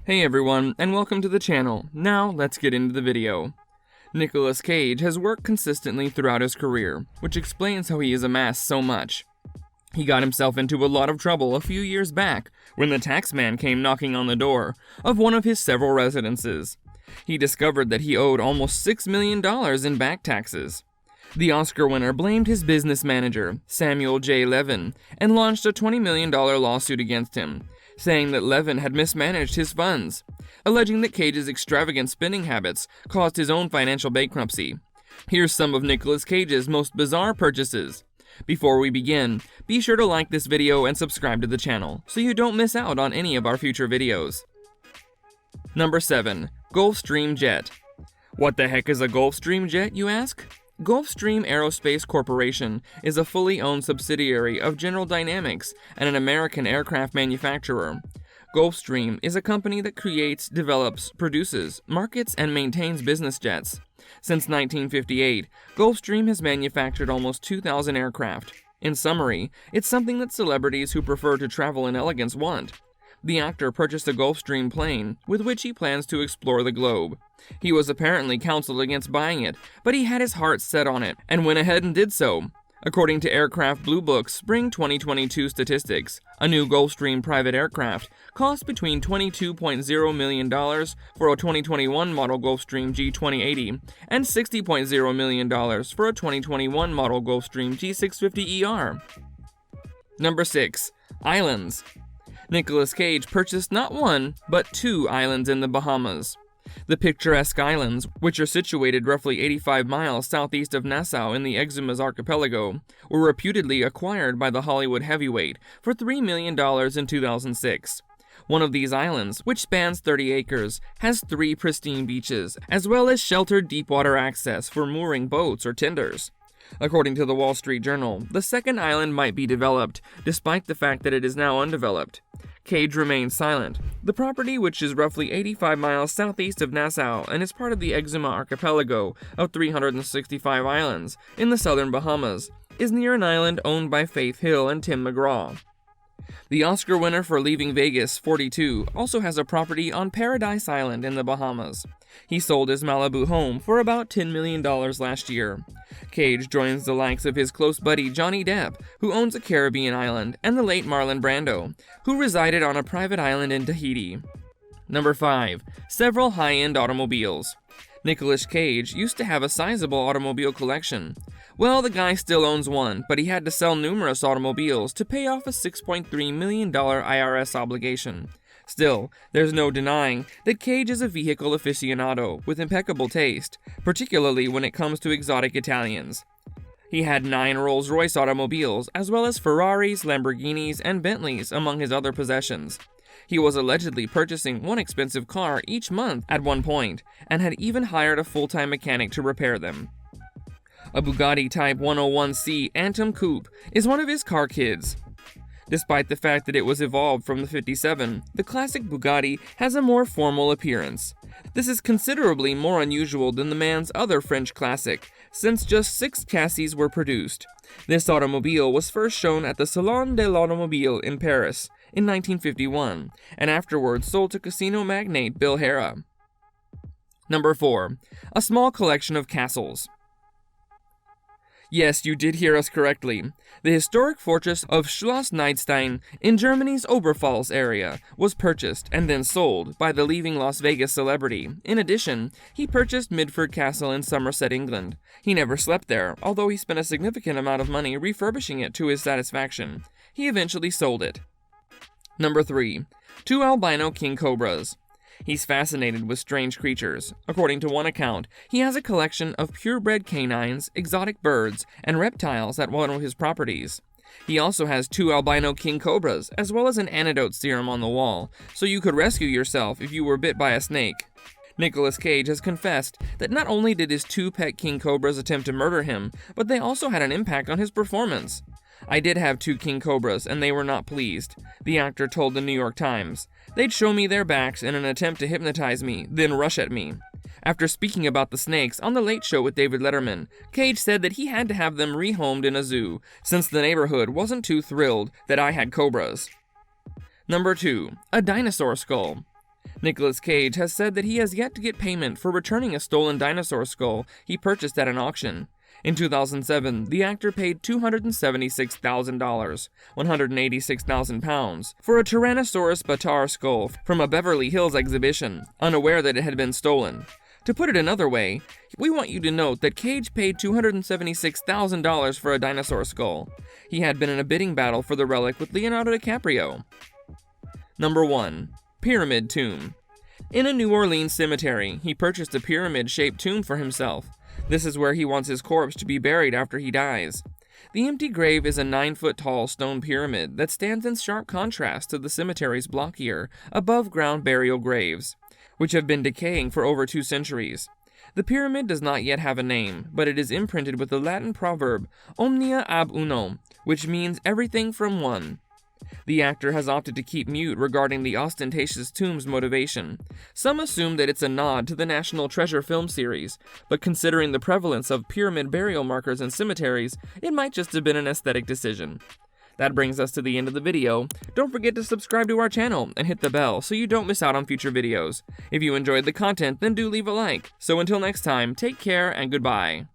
Hey everyone, and welcome to the channel. Now, let's get into the video. Nicolas Cage has worked consistently throughout his career, which explains how he has amassed so much. He got himself into a lot of trouble a few years back when the taxman came knocking on the door of one of his several residences. He discovered that he owed almost $6 million in back taxes. The Oscar winner blamed his business manager, Samuel J. Levin, and launched a $20 million lawsuit against him, saying that Levin had mismanaged his funds, alleging that Cage's extravagant spending habits caused his own financial bankruptcy. Here's some of Nicolas Cage's most bizarre purchases. Before we begin, be sure to like this video and subscribe to the channel so you don't miss out on any of our future videos. Number 7. Gulfstream Jet. What the heck is a Gulfstream Jet, you ask? Gulfstream Aerospace Corporation is a fully owned subsidiary of General Dynamics and an American aircraft manufacturer. Gulfstream is a company that creates, develops, produces, markets, and maintains business jets. Since 1958, Gulfstream has manufactured almost 2,000 aircraft. In summary, it's something that celebrities who prefer to travel in elegance want. The actor purchased a Gulfstream plane, with which he plans to explore the globe. He was apparently counseled against buying it, but he had his heart set on it, and went ahead and did so. According to Aircraft Blue Book's Spring 2022 statistics, a new Gulfstream private aircraft cost between $22.0 million for a 2021 model Gulfstream G2080 and $60.0 million for a 2021 model Gulfstream G650ER. Number 6. Islands. Nicolas Cage purchased not one, but 2 islands in the Bahamas. The picturesque islands, which are situated roughly 85 miles southeast of Nassau in the Exumas archipelago, were reputedly acquired by the Hollywood heavyweight for $3 million in 2006. One of these islands, which spans 30 acres, has 3 pristine beaches, as well as sheltered deepwater access for mooring boats or tenders. According to the Wall Street Journal, the second island might be developed, despite the fact that it is now undeveloped. Cage remains silent. The property, which is roughly 85 miles southeast of Nassau and is part of the Exuma archipelago of 365 islands in the southern Bahamas, is near an island owned by Faith Hill and Tim McGraw. The Oscar winner for Leaving Vegas, 42, also has a property on Paradise Island in the Bahamas. He sold his Malibu home for about $10 million last year. Cage joins the likes of his close buddy Johnny Depp, who owns a Caribbean island, and the late Marlon Brando, who resided on a private island in Tahiti. Number 5. Several high-end automobiles. Nicolas Cage used to have a sizable automobile collection. Well, the guy still owns one, but he had to sell numerous automobiles to pay off a $6.3 million IRS obligation. Still, there's no denying that Cage is a vehicle aficionado with impeccable taste, particularly when it comes to exotic Italians. He had 9 Rolls-Royce automobiles, as well as Ferraris, Lamborghinis, and Bentleys among his other possessions. He was allegedly purchasing one expensive car each month at one point, and had even hired a full-time mechanic to repair them. A Bugatti Type 101C Atom Coupe is one of his car kids. Despite the fact that it was evolved from the 57, the classic Bugatti has a more formal appearance. This is considerably more unusual than the man's other French classic, since just 6 chassis were produced. This automobile was first shown at the Salon de l'Automobile in Paris in 1951, and afterwards sold to casino magnate Bill Harrah. Number 4. A small collection of castles. Yes, you did hear us correctly. The historic fortress of Schloss Neidstein in Germany's Oberpfalz area was purchased and then sold by the leaving Las Vegas celebrity. In addition, he purchased Midford Castle in Somerset, England. He never slept there, although he spent a significant amount of money refurbishing it to his satisfaction. He eventually sold it. Number 3. 2 albino king cobras. He's fascinated with strange creatures. According to one account, he has a collection of purebred canines, exotic birds, and reptiles at one of his properties. He also has 2 albino king cobras, as well as an antidote serum on the wall, so you could rescue yourself if you were bit by a snake. Nicolas Cage has confessed that not only did his 2 pet king cobras attempt to murder him, but they also had an impact on his performance. I did have 2 king cobras, and they were not pleased, the actor told the New York Times. They'd show me their backs in an attempt to hypnotize me, then rush at me. After speaking about the snakes on The Late Show with David Letterman, Cage said that he had to have them rehomed in a zoo, since the neighborhood wasn't too thrilled that I had cobras. Number 2. A dinosaur skull. Nicolas Cage has said that he has yet to get payment for returning a stolen dinosaur skull he purchased at an auction. In 2007, the actor paid $276,000, 186,000 pounds, for a Tyrannosaurus bataar skull from a Beverly Hills exhibition, unaware that it had been stolen. To put it another way, we want you to note that Cage paid $276,000 for a dinosaur skull. He had been in a bidding battle for the relic with Leonardo DiCaprio. Number 1. Pyramid Tomb. In a New Orleans cemetery, he purchased a pyramid-shaped tomb for himself. This is where he wants his corpse to be buried after he dies. The empty grave is a 9-foot-tall stone pyramid that stands in sharp contrast to the cemetery's blockier, above-ground burial graves, which have been decaying for over 2 centuries. The pyramid does not yet have a name, but it is imprinted with the Latin proverb omnia ab uno, which means everything from one. The actor has opted to keep mute regarding the ostentatious tomb's motivation. Some assume that it's a nod to the National Treasure film series, but considering the prevalence of pyramid burial markers in cemeteries, it might just have been an aesthetic decision. That brings us to the end of the video. Don't forget to subscribe to our channel and hit the bell so you don't miss out on future videos. If you enjoyed the content, then do leave a like. So until next time, take care and goodbye.